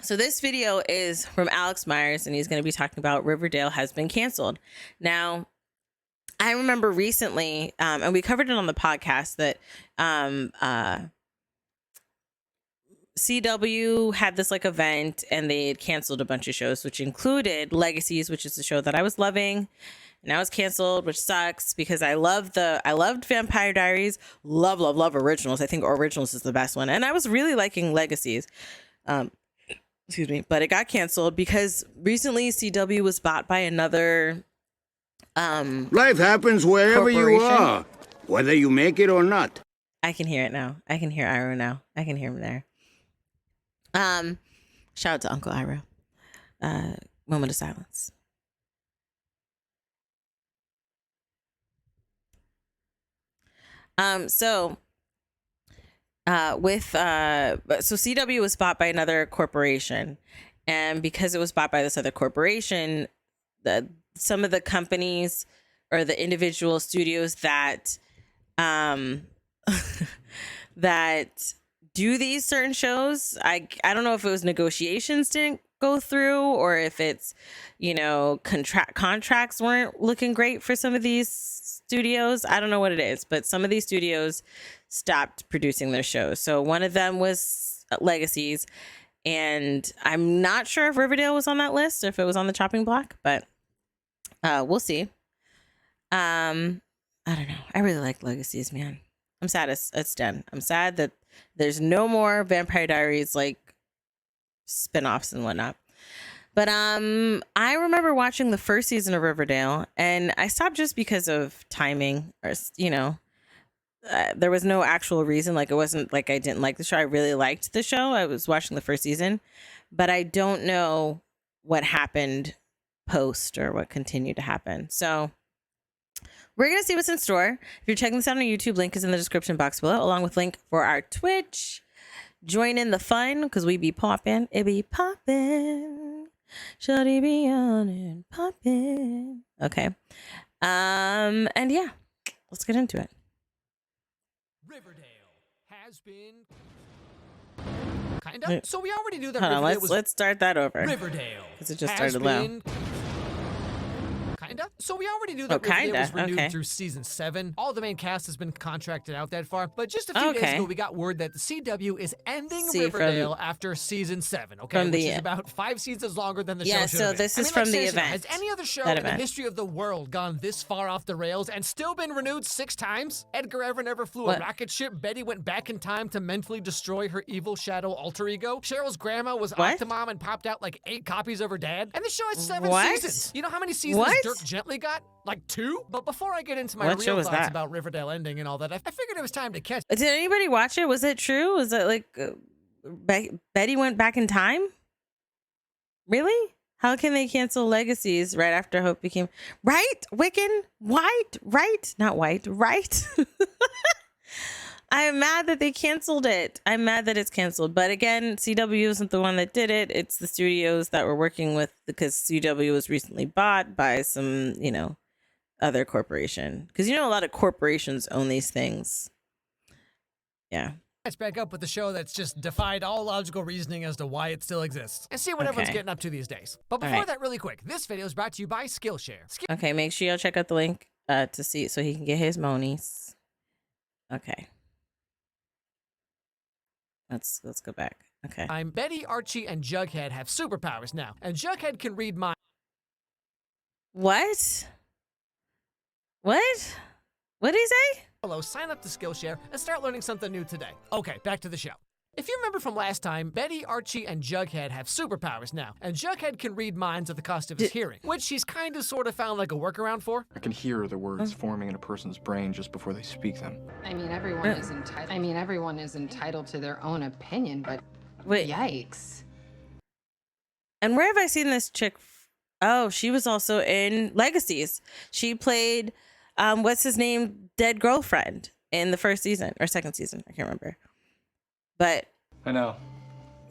So this video is from Alex Meyers, and he's going to be talking about Riverdale has been canceled. Now, I remember recently, and we covered it on the podcast, that CW had this like event, and they had canceled a bunch of shows, which included Legacies, which is the show that I was loving. And now it's canceled, which sucks because I loved Vampire Diaries, love Originals. I think Originals is the best one, and I was really liking Legacies. Excuse me, but it got canceled because recently CW was bought by another. Life happens wherever you are, whether you make it or not. I can hear it now. I can hear Iro now. I can hear him there. Shout out to Uncle Iro. Moment of silence. So CW was bought by another corporation, and because it was bought by this other corporation, some of the companies or the individual studios that that do these certain shows, I don't know if it was negotiations didn't go through, or if it's, you know, contracts weren't looking great for some of these studios. I don't know what it is, but some of these studios stopped producing their shows. So one of them was Legacies, and I'm not sure if Riverdale was on that list or if it was on the chopping block, but we'll see. I don't know. I really like Legacies, man. I'm sad it's done. I'm sad that there's no more Vampire Diaries like spinoffs and whatnot. But I remember watching the first season of Riverdale, and I stopped just because of timing, or you know, there was no actual reason. Like, it wasn't like I didn't like the show. I really liked the show. I was watching the first season, but I don't know what happened post or what continued to happen. So we're going to see what's in store. If you're checking this out on YouTube, link is in the description box below, along with link for our Twitch. Join in the fun, because we be popping. It be popping. Shawty be on and popping. Okay. And yeah, let's get into it. Riverdale has been kind of. So we already knew that Hold on, Riverdale let's start that over. Riverdale because it just has started low. been kinda. So we already knew that Riverdale was renewed through season 7. All the main cast has been contracted out that far, but just a few days ago we got word that the CW is ending Riverdale after season 7. Okay, which is about 5 seasons longer than the show. Yeah, so this is from the event. Has any other show in the history of the world gone this far off the rails and still been renewed 6 times? Edgar Everett never flew a rocket ship. Betty went back in time to mentally destroy her evil shadow alter ego. Cheryl's grandma was Octomom and popped out like 8 copies of her dad. And the show has 7 seasons. You know how many seasons Dirk Gently got? Like 2? But before I get into my real thoughts about Riverdale ending and all that, I figured it was time to catch. Did anybody watch it? Was it true? Was it like Betty went back in time? Really? How can they cancel Legacies right after Hope became right? Wiccan? White? Right? Not white. Right? I am mad that they canceled it. I'm mad that it's canceled. But again, CW isn't the one that did it. It's the studios that we're working with, because CW was recently bought by some, you know, other corporation. Because, you know, a lot of corporations own these things. Yeah. Catch back up with the show that's just defied all logical reasoning as to why it still exists, and see what everyone's getting up to these days. But before that, really quick, this video is brought to you by Skillshare. Okay, make sure y'all check out the link to see, so he can get his monies. Okay. Let's go back. Okay. I'm Betty, Archie, and Jughead have superpowers now, and Jughead can read minds. What? What? What did he say? Hello, sign up to Skillshare and start learning something new today. Okay, back to the show. If you remember from last time, Betty, Archie, and Jughead have superpowers now, and Jughead can read minds at the cost of his hearing, which he's kind of sort of found like a workaround for. I can hear the words forming in a person's brain just before they speak them. I mean, everyone is entitled to their own opinion, but yikes. And where have I seen this chick? Oh, she was also in Legacies. She played, what's his name? Dead girlfriend in the first season or second season. I can't remember. But I know.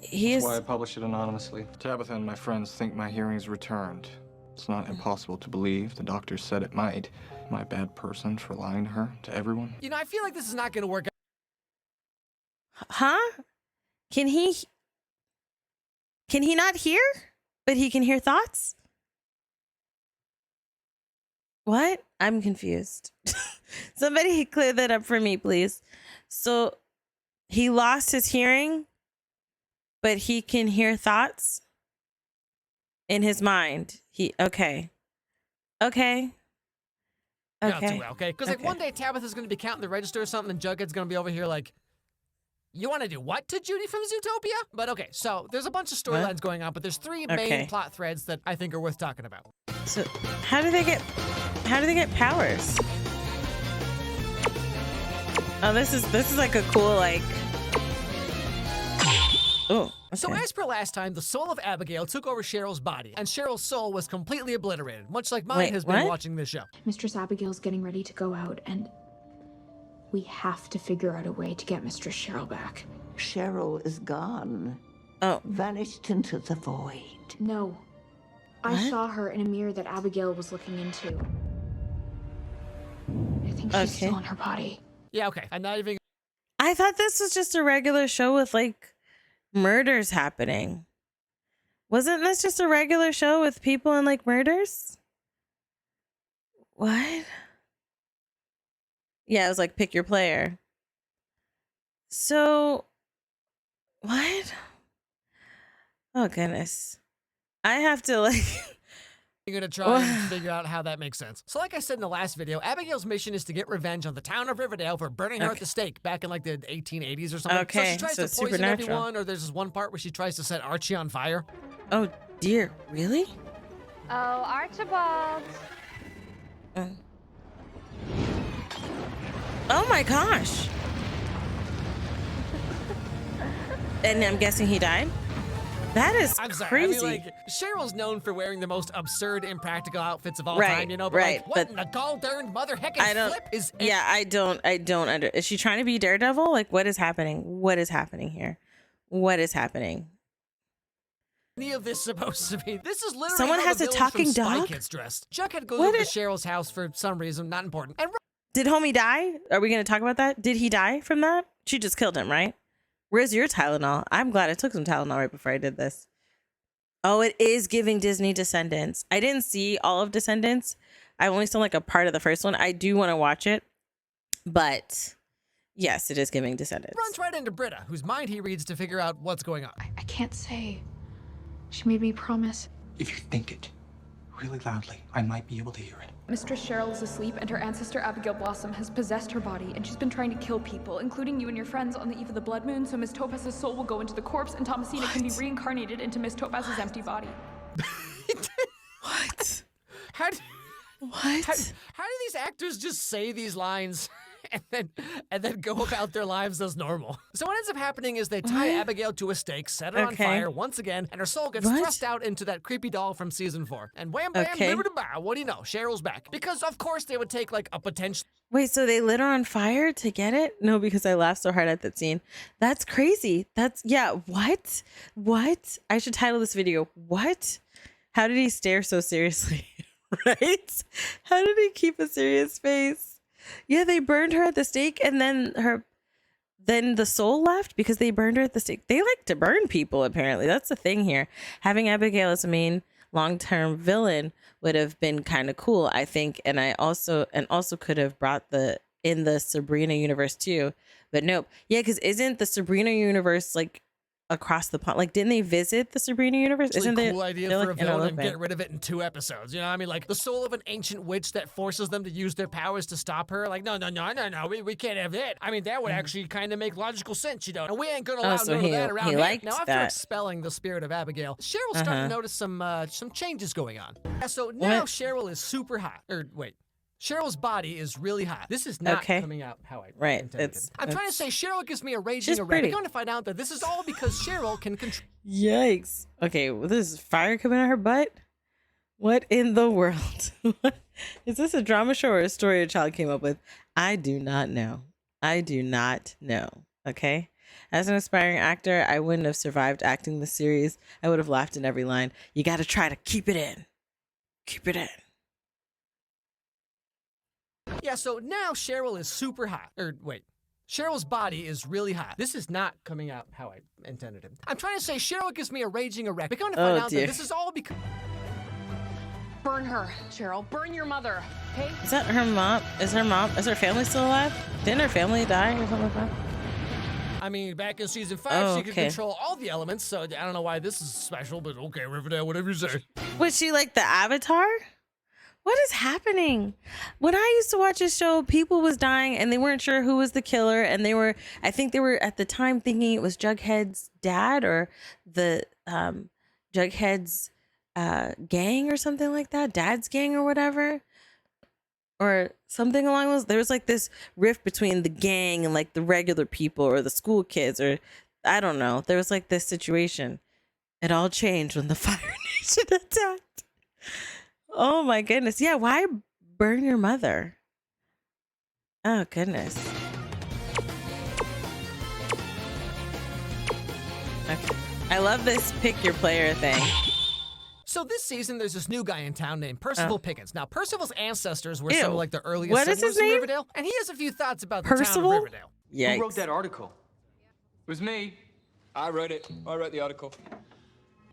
That's why I published it anonymously. Tabitha and my friends think my hearing's returned. It's not impossible to believe. The doctor said it might. Am I a bad person for lying to her, to everyone? You know, I feel like this is not going to work out. Huh? Can he? Can he not hear? But he can hear thoughts? What? I'm confused. Somebody clear that up for me, please. So he lost his hearing, but he can hear thoughts in his mind. Okay. Okay. Because like one day Tabitha's going to be counting the register or something, and Jughead's going to be over here like, you want to do what to Judy from Zootopia? But okay, so there's a bunch of storylines going on, but there's three main plot threads that I think are worth talking about. So how do they get powers? Oh, this is like a cool like. Oh. Okay. So as per last time, the soul of Abigail took over Cheryl's body, and Cheryl's soul was completely obliterated, much like mine has been watching this show. Mistress Abigail's getting ready to go out, and we have to figure out a way to get Mistress Cheryl back. Cheryl is gone. Oh. Vanished into the void. No. I saw her in a mirror that Abigail was looking into. I think she's still in her body. Yeah, okay. I'm not even... I thought this was just a regular show with like murders happening. Wasn't this just a regular show with people and like murders? What? Yeah, it was like pick your player. So, what? Oh, goodness. I have to like... You're going to try and figure out how that makes sense. So like I said in the last video, Abigail's mission is to get revenge on the town of Riverdale for burning her at the stake back in like the 1880s or something. Okay, so she tries to poison everyone, or there's this one part where she tries to set Archie on fire. Oh, dear. Really? Oh, Archibald. Oh, my gosh. And I'm guessing he died? That is crazy. I mean, like, Cheryl's known for wearing the most absurd, impractical outfits of all time, you know? But like, what in the gall-darned mother heckin' flip is... Yeah, I don't is she trying to be Daredevil? Like, what is happening? What is happening here? What is happening? Any of this supposed to be? This is literally someone has a talking dog. Gets dressed. Jughead goes over to Cheryl's house for some reason, not important. And did homie die? Are we going to talk about that? Did he die from that? She just killed him, right? Where's your Tylenol? I'm glad I took some Tylenol right before I did this. Oh, it is giving Disney Descendants. I didn't see all of Descendants. I only saw like a part of the first one. I do want to watch it, but yes, it is giving Descendants. Runs right into Britta, whose mind he reads to figure out what's going on. I can't say. She made me promise. If you think it really loudly, I might be able to hear it. Mistress Cheryl is asleep, and her ancestor Abigail Blossom has possessed her body, and she's been trying to kill people, including you and your friends, on the eve of the blood moon, so Miss Topaz's soul will go into the corpse, and Thomasina can be reincarnated into Miss Topaz's empty body. What? How do these actors just say these lines and then go about their lives as normal? So what ends up happening is they tie Abigail to a stake, set her on fire once again, and her soul gets thrust out into that creepy doll from season 4. And wham bam, bibbidi-bow, what do you know? Cheryl's back. Because of course they would take like a potential... Wait, so they lit her on fire to get it? No, because I laughed so hard at that scene. That's crazy. What? What? I should title this video, What? How did he stare so seriously? Right? How did he keep a serious face? Yeah, they burned her at the stake, and then the soul left because they burned her at the stake. They like to burn people, apparently. That's the thing here. Having Abigail as a main long-term villain would have been kind of cool, I think, and also could have brought in the Sabrina universe too. But nope. Yeah, because isn't the Sabrina universe like across the pond? Like, didn't they visit the Sabrina universe? Isn't it a cool idea for a villain and get rid of it in 2 episodes? You know what I mean? Like the soul of an ancient witch that forces them to use their powers to stop her. Like, no, we can't have that. I mean, that would actually kind of make logical sense, you know. And we ain't gonna allow none of that around here. Now, after expelling the spirit of Abigail, Cheryl's starting to notice some changes going on. Yeah, so now Cheryl is super hot. Cheryl's body is really hot. This is not coming out how I intended. I'm trying to say Cheryl gives me a raging erect. I'm going to find out that this is all because Cheryl can control... Yikes. Okay, well, this is fire coming out her butt? What in the world? Is this a drama show or a story a child came up with? I do not know. Okay? As an aspiring actor, I wouldn't have survived acting the series. I would have laughed in every line. You got to try to keep it in. Keep it in. Yeah, so now Cheryl is super hot. Cheryl's body is really hot. This is not coming out how I intended it. I'm trying to say Cheryl gives me a raging erect. We're going to find out that this is all because... Burn her, Cheryl. Burn your mother, okay? Is that her mom? Is her family still alive? Didn't her family die or something like that? I mean, back in season 5, she could control all the elements, so I don't know why this is special, but okay, Riverdale, whatever you say. Was she like the Avatar? What is happening? When I used to watch this show, people was dying and they weren't sure who was the killer. And I think they were at the time thinking it was Jughead's dad or the Jughead's gang or something like that. Dad's gang or whatever. Or something along those. There was like this rift between the gang and like the regular people or the school kids or I don't know. There was like this situation. It all changed when the Fire Nation attacked. Oh my goodness. Yeah, why burn your mother? Oh goodness. Okay. I love this pick your player thing. So this season, there's this new guy in town named Percival Pickens. Now, Percival's ancestors were some of like the earliest settlers in Riverdale, and he has a few thoughts about the town of Riverdale. Yikes. Who wrote that article? It was me. I wrote it. I wrote the article.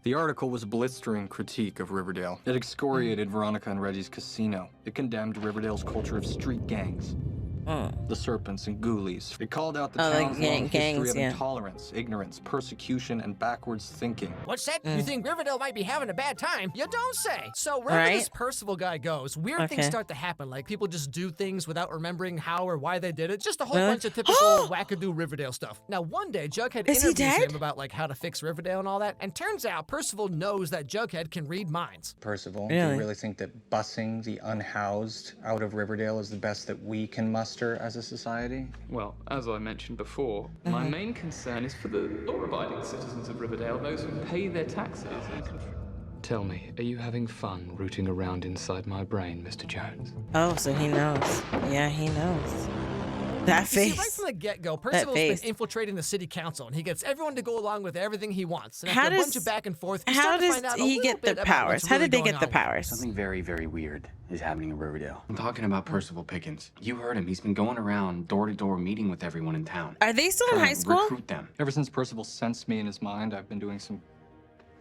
The article was a blistering critique of Riverdale. It excoriated Veronica and Reggie's casino. It condemned Riverdale's culture of street gangs. The Serpents and Ghoulies. It called out the town's long history of intolerance, ignorance, persecution, and backwards thinking. What's that? You think Riverdale might be having a bad time? You don't say. So wherever this Percival guy goes, weird things start to happen. Like people just do things without remembering how or why they did it. Just a whole bunch of typical wackadoo Riverdale stuff. Now one day, Jughead interviews him about like how to fix Riverdale and all that, and turns out Percival knows that Jughead can read minds. Percival, do you really think that bussing the unhoused out of Riverdale is the best that we can muster as a society? Well, as I mentioned before, my main concern is for the law-abiding citizens of Riverdale, those who pay their taxes. Tell me, are you having fun rooting around inside my brain, Mr. Jones? Oh, so he knows. Yeah, he knows. That face. See, right from the get-go, Percival's been infiltrating the city council, and he gets everyone to go along with everything he wants. And after a bunch of back and forth, how does he get the powers? How did they get the powers? Something very, very weird is happening in Riverdale. I'm talking about Percival Pickens. You heard him. He's been going around door to door meeting with everyone in town. Are they still in high school? Recruit them. Ever since Percival sensed me in his mind, I've been doing some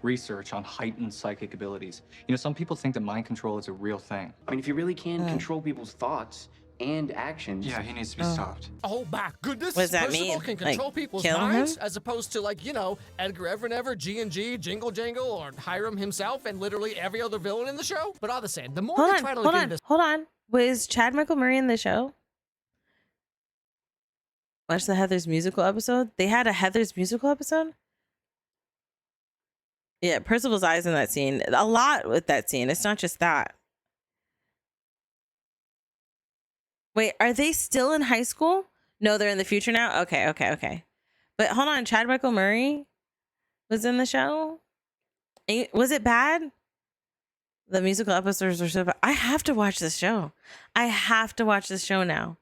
research on heightened psychic abilities. You know, some people think that mind control is a real thing. I mean, if you really can control people's thoughts and actions. Yeah, he needs to be stopped. Oh my goodness! What does that Percival mean? can control people's minds, as opposed to like, you know, Edgar Evernever, G&G, Jingle Jangle, or Hiram himself, and literally every other villain in the show. But all the same, the more they try to look into this. Hold on. Was Chad Michael Murray in the show? Watch the Heather's musical episode. They had a Heather's musical episode. Yeah, Percival's eyes in that scene. A lot with that scene. It's not just that. Wait, are they still in high school? No, they're in the future now? Okay. But hold on, Chad Michael Murray was in the show? Was it bad? The musical episodes were so bad. I have to watch this show. I have to watch this show now.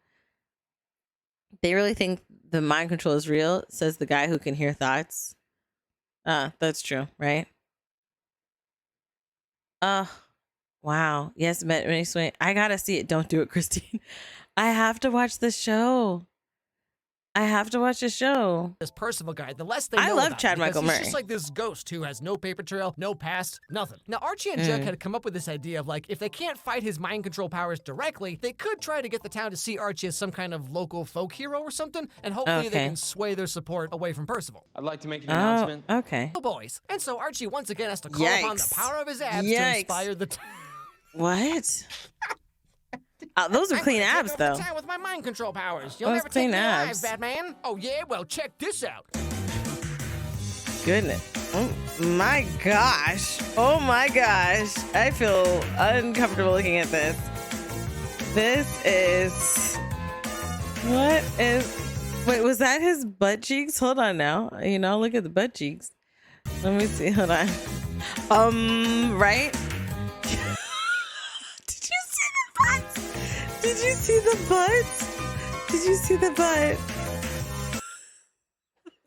They really think the mind control is real, says the guy who can hear thoughts. That's true, right? Wow. Yes, I gotta see it. Don't do it, Christine. I have to watch this show. This Percival guy, the less they know I love about Chad him, Michael he's Murray. just like this ghost who has no paper trail, no past, nothing. Now, Archie and Jughead had come up with this idea of like, if they can't fight his mind control powers directly, they could try to get the town to see Archie as some kind of local folk hero or something, and hopefully they can sway their support away from Percival. I'd like to make an announcement. Okay. The boys. And so Archie once again has to call upon the power of his abs to inspire the What? Those are clean abs, though. With my mind control powers. You'll Those never take clean me alive, abs. Batman. Oh yeah, well check this out. Goodness. Oh my gosh. Oh my gosh. I feel uncomfortable looking at this. This is... What is... Wait, was that his butt cheeks? Hold on now. You know, look at the butt cheeks. Let me see. Hold on. Right? Did you see the butt? Did you see the butt?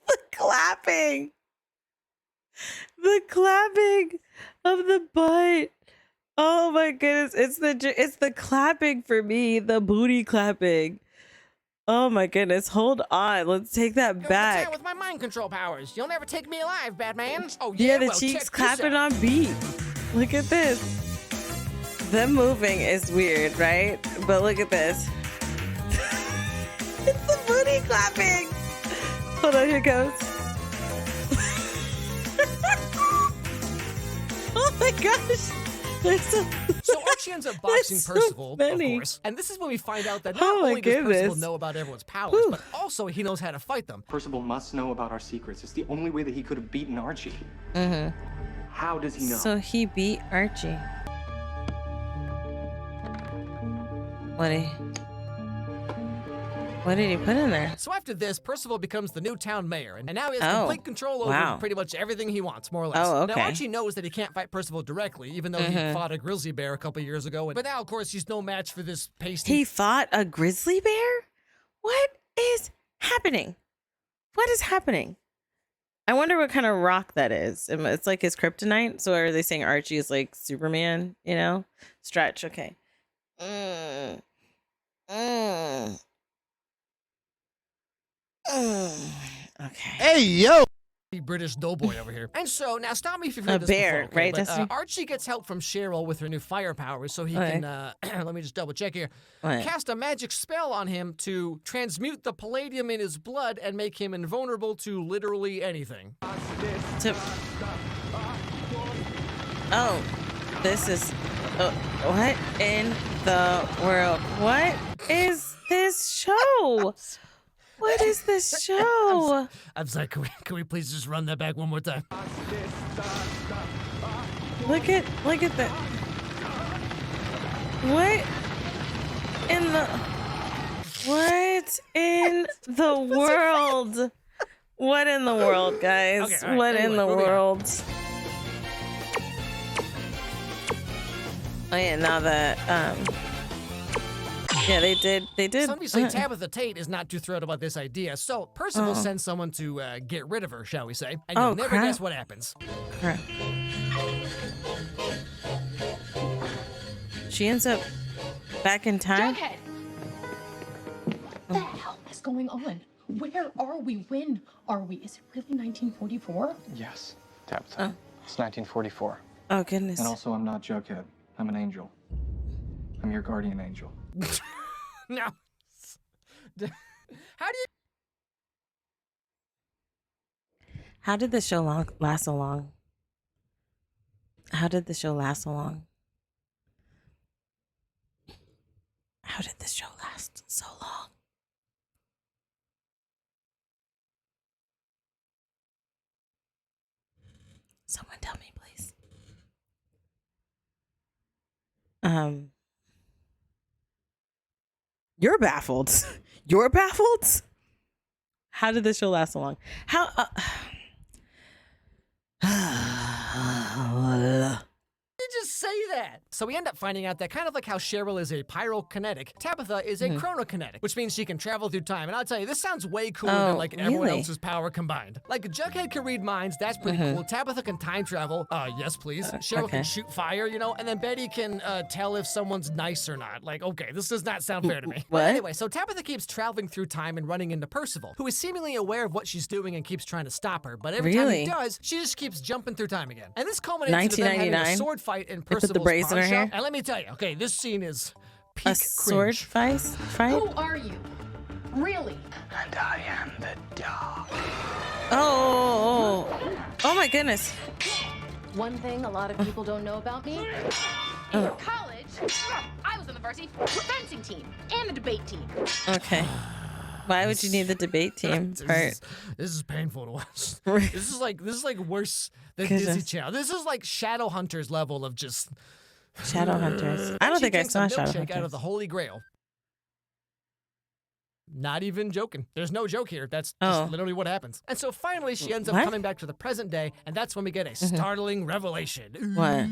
The clapping. The clapping of the butt. Oh my goodness. It's the clapping for me. The booty clapping. Oh my goodness. Hold on. Let's take that back. With my mind control powers. You'll never take me alive, Batman. Oh, Yeah, the well, cheeks check clapping this out. on beat. Look at this. Them moving is weird, right? But look at this. It's the booty clapping. Hold on, here it goes. Oh my gosh. So Archie ends up boxing so Percival, of many. course. And this is when we find out that Oh not my only does Percival goodness. know about everyone's powers, but also he knows how to fight them. Percival must know about our secrets. It's the only way that he could have beaten Archie. Mm-hmm. How does he know? So he beat Archie. What did he put in there? So after this, Percival becomes the new town mayor, and now he has Oh, complete control over wow. pretty much everything he wants, more or less. Oh, okay. Now Archie knows that he can't fight Percival directly, even though he fought a grizzly bear a couple years ago. But now, of course, he's no match for this pasty. He fought a grizzly bear? What is happening? What is happening? I wonder what kind of rock that is. It's like his kryptonite. So are they saying Archie is like Superman, you know? Stretch, okay. Okay. Hey, yo! British doughboy over here. And so, now stop me if you've heard A this bear, before, okay? right, But, Destiny? Archie gets help from Cheryl with her new fire powers so he Okay. can, let me just double check here, What? cast a magic spell on him to transmute the palladium in his blood and make him invulnerable to literally anything. Oh, this is... Oh, what in the world? What is this show? What is this show? I'm sorry, can we please just run that back one more time? Look at that. What in the world? What in the world, guys? Okay, all right, What anyway, in the moving on. world? Oh yeah, now that yeah, they did. Obviously, Tabitha Tate is not too thrilled about this idea, so Percival sends someone to get rid of her, shall we say, and you'll never crap. guess what happens. Crap. She ends up back in time. Jughead! What the hell is going on? Where are we? When are we? Is it really 1944? Yes, Tabitha. It's 1944. Oh goodness. And also, I'm not Jughead. I'm an angel. I'm your guardian angel. Now, how do you... How did the show last so long? How did the show last so long? How did this show last so long? Someone tell me, please. You're baffled. You're baffled? How did this show last so long? How you just say that? So we end up finding out that kind of like how Cheryl is a pyrokinetic, Tabitha is a chronokinetic, which means she can travel through time. And I'll tell you, this sounds way cooler than like everyone really? else's power combined. Like Jughead can read minds, that's pretty cool. Tabitha can time travel, yes please. Cheryl okay. can shoot fire, you know, and then Betty can tell if someone's nice or not. Like, okay, this does not sound fair to me. What? But anyway, so Tabitha keeps traveling through time and running into Percival, who is seemingly aware of what she's doing and keeps trying to stop her. But every time he Really? does, she just keeps jumping through time again. And this culminates into them having a 1999? sword fight in They put the Percival's braids in pawn her shop. hair? And let me tell you, okay, this scene is peak a sword cringe. fight? Who are you? Really? And I am the dog. Oh my goodness. One thing a lot of people don't know about me. In college, I was on the varsity fencing team and the debate team. Okay. Why would you need the debate team part? This is painful to watch. This is like worse than Disney Goodness. Channel. This is like Shadowhunters level of just Shadowhunters. I don't think I saw She drinks a milkshake out of Shadowhunters. the Holy Grail. Not even joking. There's no joke here. That's just literally what happens. And so finally, she ends up What? coming back to the present day, and that's when we get a startling revelation. What?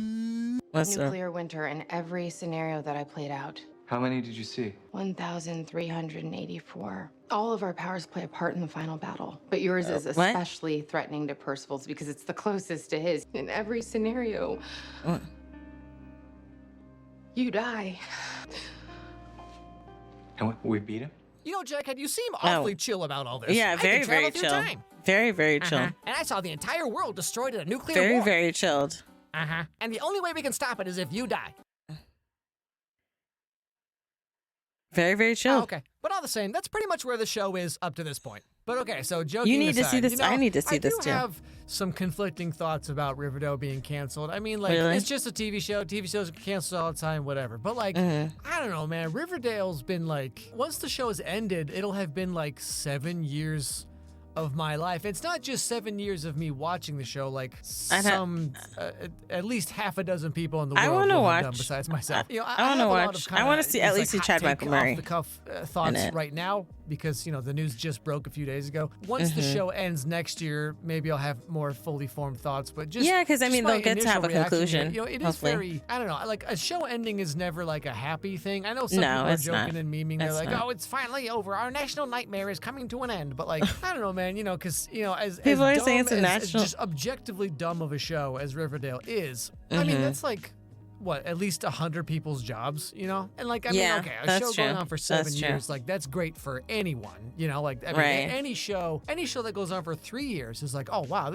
What's Nuclear winter in every scenario that I played out. How many did you see? 1,384. All of our powers play a part in the final battle, but yours is what? especially threatening to Percival's because it's the closest to his. In every scenario, you die. And we beat him? You know, Jughead, you seem awfully chill about all this. Yeah, very, very chill. Very, very chill. And I saw the entire world destroyed in a nuclear war. Very, very chilled. And the only way we can stop it is if you die. Very, very chill. Okay. But all the same, that's pretty much where the show is up to this point. But okay, so joking You need aside, to see this. you know, I need to see this too. I do have some conflicting thoughts about Riverdale being canceled. I mean, like, Really? it's just a TV show. TV shows get canceled all the time, whatever. But, like, I don't know, man. Riverdale's been, like, once the show has ended, it'll have been, like, 7 years of my life. It's not just 7 years of me watching the show, like at least half a dozen people in the world I want to watch done besides myself. You know, I want to watch. I want to see at least see Chad Michael Murray. Off the cuff thoughts right now, because you know the news just broke a few days ago. Once the show ends next year, maybe I'll have more fully formed thoughts. But just because I mean they'll get to have a conclusion. You know, it is hopefully. very. I don't know. Like a show ending is never like a happy thing. I know some people are joking and memeing. They're like, "Oh, it's finally over. Our national nightmare is coming to an end." But like, I don't know, man. You know, because you know, as people as are saying it's a national, just objectively dumb of a show as Riverdale is. I mean, that's like. What, at least 100 people's jobs, you know? And like, I mean, okay, a show going on for 7 years, like that's great for anyone, you know? Like, I mean, any show that goes on for 3 years is like, oh wow,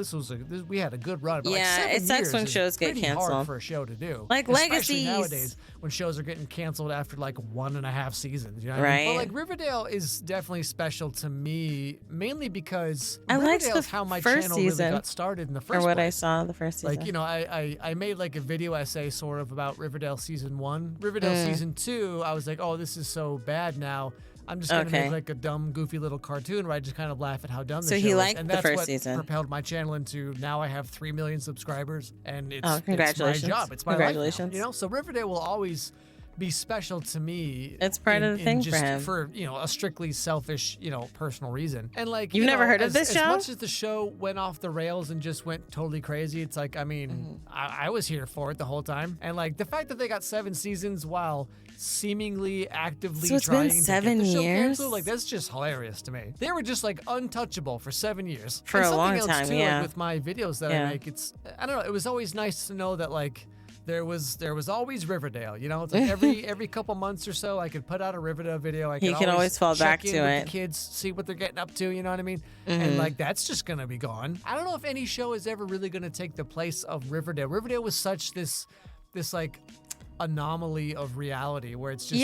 we had a good run. But like 7 it sucks years when is shows get pretty canceled hard for a show to do, like especially Legacies nowadays when shows are getting canceled after like 1.5 seasons. You know what I mean? But like Riverdale is definitely special to me, mainly because I liked Riverdale's the how my first channel season, really got started in the first or what place. I saw the first season. Like, you know, I made like a video essay sort of about Riverdale season 1. Riverdale season 2, I was like, oh, this is so bad now. I'm just gonna make like a dumb, goofy little cartoon where I just kind of laugh at how dumb the show is. So he liked and the that's first what season. Propelled my channel into now I have 3 million subscribers, and it's congratulations. my job. It's my Congratulations. life now, you know. So Riverdale will always be special to me. It's part of the thing just for him. For, you know, a strictly selfish, you know, personal reason. And like, you've never heard of this show? As much as the show went off the rails and just went totally crazy, it's like, I mean, I was here for it the whole time. And like the fact that they got 7 seasons while seemingly actively trying to get the show canceled, like that's just hilarious to me. They were just like untouchable for 7 years. For a long time, too, like, with my videos that I make, it's, I don't know, it was always nice to know that like there was always Riverdale, you know. It's like every couple months or so, I could put out a Riverdale video. I could always fall back check to in with it. the kids, see what they're getting up to. You know what I mean? And like that's just gonna be gone. I don't know if any show is ever really gonna take the place of Riverdale. Riverdale was such this like anomaly of reality where it's just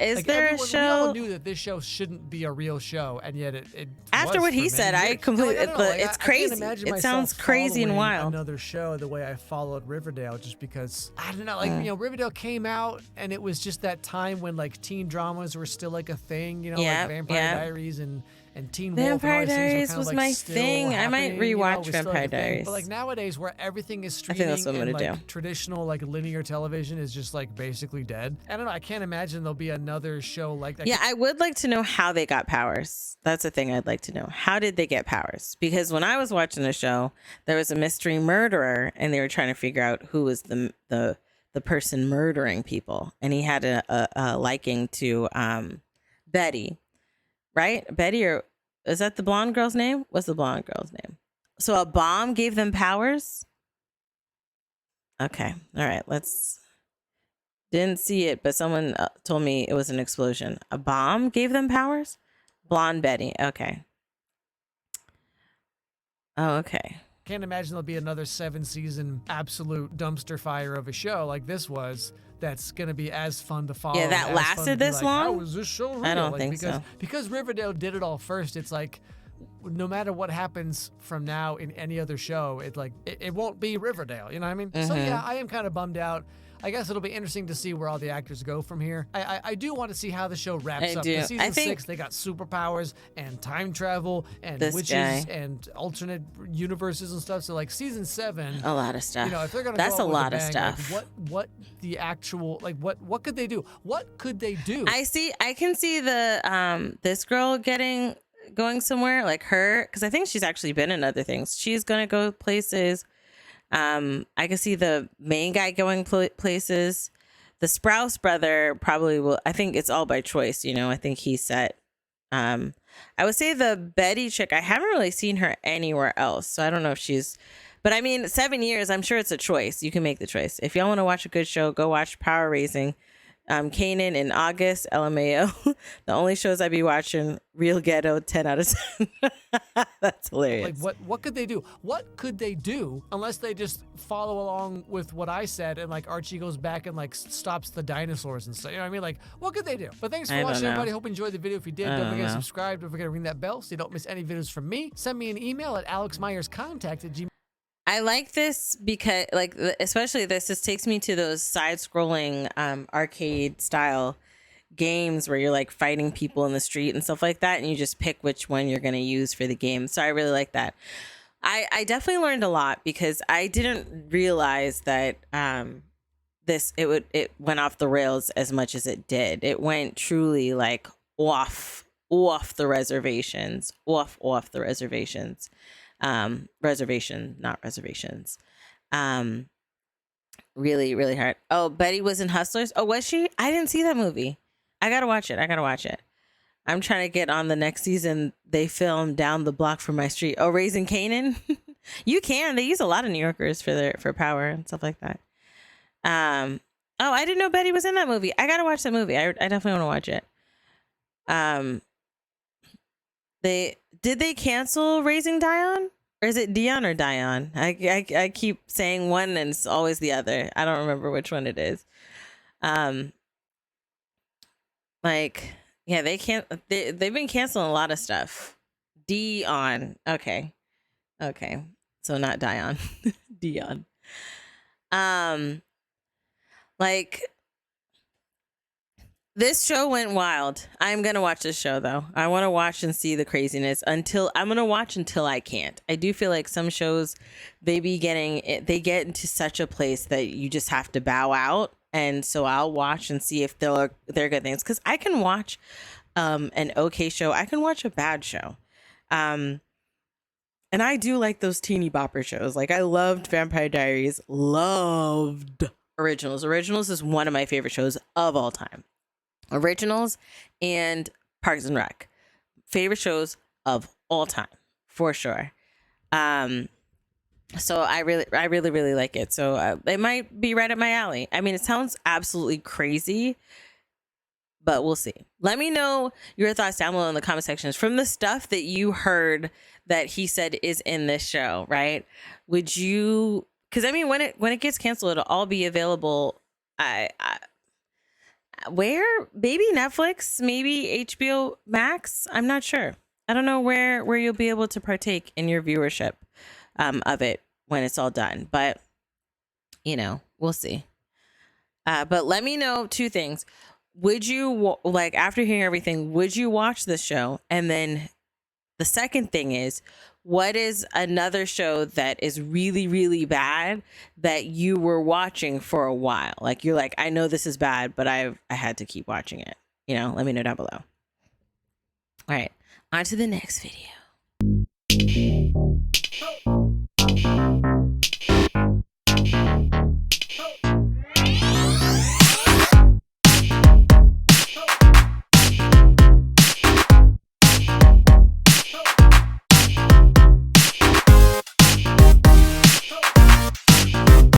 is there a show? We all knew that this show shouldn't be a real show, and yet it after what he said, I completely. It's crazy. It sounds crazy and wild. Another show the way I followed Riverdale, just because I don't know, like you know, Riverdale came out and it was just that time when like teen dramas were still like a thing, you know, like Vampire Diaries and Teen Wolf. Vampire Diaries was was my thing. I might rewatch Vampire Diaries. But like nowadays, where everything is streaming, I think that's what I'm gonna do. Traditional like linear television is just like basically dead. I don't know. I can't imagine there'll be another show like that. Yeah, I would like to know how they got powers. That's the thing I'd like to know. How did they get powers? Because when I was watching the show, there was a mystery murderer, and they were trying to figure out who was the person murdering people, and he had a liking to Betty. Right? Betty, or is that the blonde girl's name? What's the blonde girl's name? So a bomb gave them powers? Okay. All right. Didn't see it, but someone told me it was an explosion. A bomb gave them powers? Blonde Betty. Okay. Oh, okay. Can't imagine there'll be another 7-season absolute dumpster fire of a show like this was. That's going to be as fun to follow. Yeah, that lasted this long? How was this show real? I don't think so. Because Riverdale did it all first, it's like, no matter what happens from now in any other show, it won't be Riverdale, you know what I mean? So yeah, I am kind of bummed out. I guess it'll be interesting to see where all the actors go from here. I do want to see how the show wraps up. In season 6, they got superpowers and time travel and witches and alternate universes and stuff. So like season 7, a lot of stuff. You know, if they're gonna that's go a lot of bang, stuff. Like what the actual what could they do? What could they do? I can see the this girl going somewhere like her, because I think she's actually been in other things. She's gonna go places. I can see the main guy going places. The Sprouse brother probably will. I think it's all by choice. You know, I think he's set. I would say the Betty chick, I haven't really seen her anywhere else. So I don't know if she's, but I mean, 7 years, I'm sure it's a choice. You can make the choice. If y'all want to watch a good show, go watch Power Raising. Kanan in August, LMAO. The only shows I'd be watching, Real Ghetto, 10 out of 10. That's hilarious. Like, what could they do? What could they do unless they just follow along with what I said and like Archie goes back and like stops the dinosaurs and stuff? You know what I mean? Like, what could they do? But thanks for watching, everybody. Hope you enjoyed the video. If you did, don't forget to subscribe. Don't forget to ring that bell so you don't miss any videos from me. Send me an email at alexmeyerscontact@gmail.com. I like this because, like, especially this takes me to those side-scrolling arcade style games where you're like fighting people in the street and stuff like that, and you just pick which one you're going to use for the game. So I really like that. I definitely learned a lot because I didn't realize that it went off the rails as much as it did. It went truly like off the reservations, off the reservations. Not reservations. Really, really hard. Oh, Betty was in Hustlers. Oh, was she? I didn't see that movie. I gotta watch it. I'm trying to get on the next season. They filmed Down the Block from My Street. Oh, Raising Kanan. You can. They use a lot of New Yorkers for power and stuff like that. Oh, I didn't know Betty was in that movie. I gotta watch that movie. I definitely want to watch it. Did they cancel Raising Dion? Or is it Dion or Dion? I keep saying one and it's always the other. I don't remember which one it is. Yeah, they've been canceling a lot of stuff. Dion. Okay. So not Dion. Dion. This show went wild. I'm going to watch this show, though. I want to watch and see the craziness I'm going to watch until I can't. I do feel like some shows, they get into such a place that you just have to bow out. And so I'll watch and see if they're good things. Because I can watch an okay show. I can watch a bad show. And I do like those teeny bopper shows. Like, I loved Vampire Diaries. Loved Originals. Originals is one of my favorite shows of all time. Originals and Parks and Rec, favorite shows of all time for sure. So I really like it. So it might be right up my alley. I mean, it sounds absolutely crazy, but we'll see. Let me know your thoughts down below in the comment sections from the stuff that you heard that he said is in this show. Right? Would you? Because I mean, when it gets canceled, it'll all be available. Where? Maybe Netflix, maybe HBO Max. I'm not sure. I don't know where you'll be able to partake in your viewership of it when it's all done. But, we'll see. But let me know two things. Would you, after hearing everything, would you watch this show? And then the second thing is, what is another show that is really, really bad that you were watching for a while? Like, you're like, I know this is bad, but I had to keep watching it. Let me know down below. All right, on to the next video.